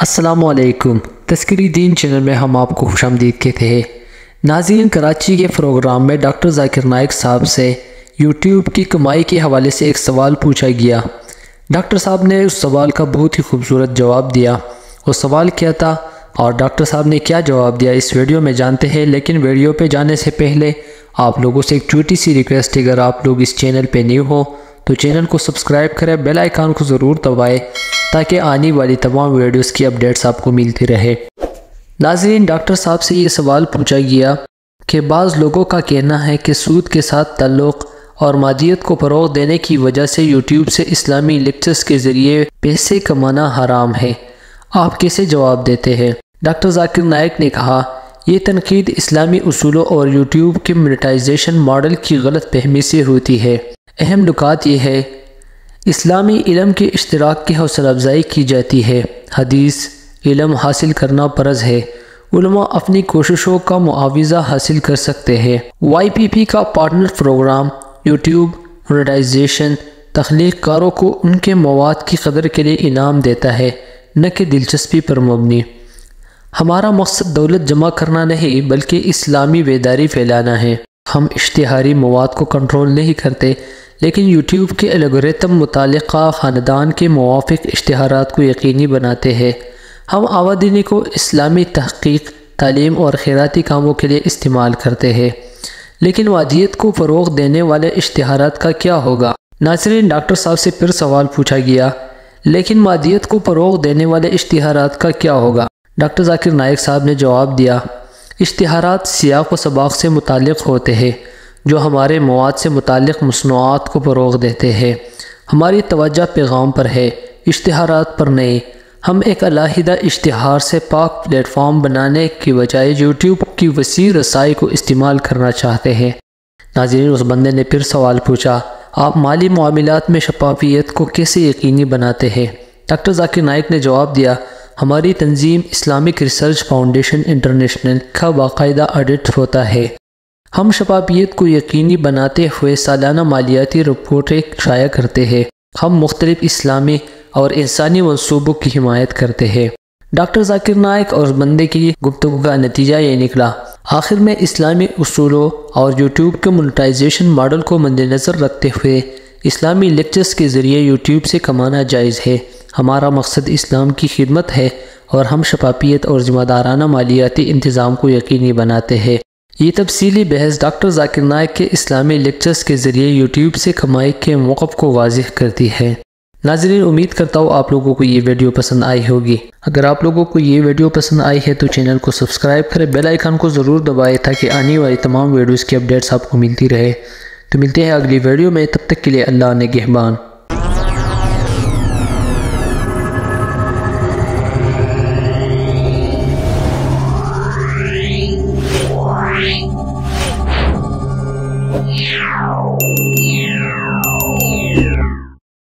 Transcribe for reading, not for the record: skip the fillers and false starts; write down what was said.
السلام علیکم۔ تذکری دین چینل میں ہم آپ کو خوش آمدید کہتے ہیں۔ ناظرین، کراچی کے پروگرام میں ڈاکٹر ذاکر نائک صاحب سے یوٹیوب کی کمائی کے حوالے سے ایک سوال پوچھا گیا۔ ڈاکٹر صاحب نے اس سوال کا بہت ہی خوبصورت جواب دیا۔ وہ سوال کیا تھا اور ڈاکٹر صاحب نے کیا جواب دیا، اس ویڈیو میں جانتے ہیں۔ لیکن ویڈیو پہ جانے سے پہلے آپ لوگوں سے ایک چھوٹی سی ریکویسٹ ہے، اگر آپ لوگ اس چینل پہ نیو ہو تو چینل کو سبسکرائب کریں، بیل آئیکن کو ضرور دبائیں تاکہ آنے والی تمام ویڈیوز کی اپڈیٹس آپ کو ملتی رہے۔ ناظرین، ڈاکٹر صاحب سے یہ سوال پوچھا گیا کہ بعض لوگوں کا کہنا ہے کہ سود کے ساتھ تعلق اور مادیت کو فروغ دینے کی وجہ سے یوٹیوب سے اسلامی لیکچرز کے ذریعے پیسے کمانا حرام ہے، آپ کیسے جواب دیتے ہیں؟ ڈاکٹر ذاکر نائک نے کہا، یہ تنقید اسلامی اصولوں اور یوٹیوب کے مونیٹائزیشن ماڈل کی غلط فہمی سے ہوتی ہے۔ اہم نکات یہ ہے، اسلامی علم کے اشتراک کی حوصلہ افزائی کی جاتی ہے۔ حدیث علم حاصل کرنا فرض ہے۔ علماء اپنی کوششوں کا معاوضہ حاصل کر سکتے ہیں۔ وائی پی پی کا پارٹنر پروگرام یوٹیوب مونیٹائزیشن تخلیق کاروں کو ان کے مواد کی قدر کے لیے انعام دیتا ہے، نہ کہ دلچسپی پر مبنی۔ ہمارا مقصد دولت جمع کرنا نہیں بلکہ اسلامی بیداری پھیلانا ہے۔ ہم اشتہاری مواد کو کنٹرول نہیں کرتے، لیکن یوٹیوب کے الگورتھم متعلقہ خاندان کے موافق اشتہارات کو یقینی بناتے ہیں۔ ہم آمدنی کو اسلامی تحقیق، تعلیم اور خیراتی کاموں کے لیے استعمال کرتے ہیں، لیکن مادیت کو فروغ دینے والے اشتہارات کا کیا ہوگا؟ ناظرین، ڈاکٹر صاحب سے پھر سوال پوچھا گیا، لیکن مادیت کو فروغ دینے والے اشتہارات کا کیا ہوگا؟ ڈاکٹر ذاکر نائک صاحب نے جواب دیا، اشتہارات سیاق و سباق سے متعلق ہوتے ہیں جو ہمارے مواد سے متعلق مصنوعات کو فروغ دیتے ہیں۔ ہماری توجہ پیغام پر ہے، اشتہارات پر نہیں۔ ہم ایک علیحدہ اشتہار سے پاک پلیٹ فارم بنانے کی بجائے یوٹیوب کی وسیع رسائی کو استعمال کرنا چاہتے ہیں۔ ناظرین، اس بندے نے پھر سوال پوچھا، آپ مالی معاملات میں شفافیت کو کیسے یقینی بناتے ہیں؟ ڈاکٹر ذاکر نائک نے جواب دیا، ہماری تنظیم اسلامک ریسرچ فاؤنڈیشن انٹرنیشنل کا باقاعدہ آڈٹ ہوتا ہے۔ ہم شفافیت کو یقینی بناتے ہوئے سالانہ مالیاتی رپورٹیں شائع کرتے ہیں۔ ہم مختلف اسلامی اور انسانی منصوبوں کی حمایت کرتے ہیں۔ ڈاکٹر ذاکر نائک اور بندے کی گفتگو کا نتیجہ یہ نکلا۔ آخر میں اسلامی اصولوں اور یوٹیوب کے مونیٹائزیشن ماڈل کو مد نظر رکھتے ہوئے اسلامی لیکچرز کے ذریعے یوٹیوب سے کمانا جائز ہے۔ ہمارا مقصد اسلام کی خدمت ہے اور ہم شفافیت اور ذمہ دارانہ مالیاتی انتظام کو یقینی بناتے ہیں۔ یہ تفصیلی بحث ڈاکٹر ذاکر نائک کے اسلامی لیکچرز کے ذریعے یوٹیوب سے کمائی کے موقف کو واضح کرتی ہے۔ ناظرین، امید کرتا ہوں آپ لوگوں کو یہ ویڈیو پسند آئی ہوگی۔ اگر آپ لوگوں کو یہ ویڈیو پسند آئی ہے تو چینل کو سبسکرائب کریں، بیل آئیکن کو ضرور دبائیں تاکہ آنے والی تمام ویڈیوز کی اپڈیٹس آپ کو ملتی رہے۔ تو ملتے ہیں اگلی ویڈیو میں، تب تک کے لیے اللہ نگہبان۔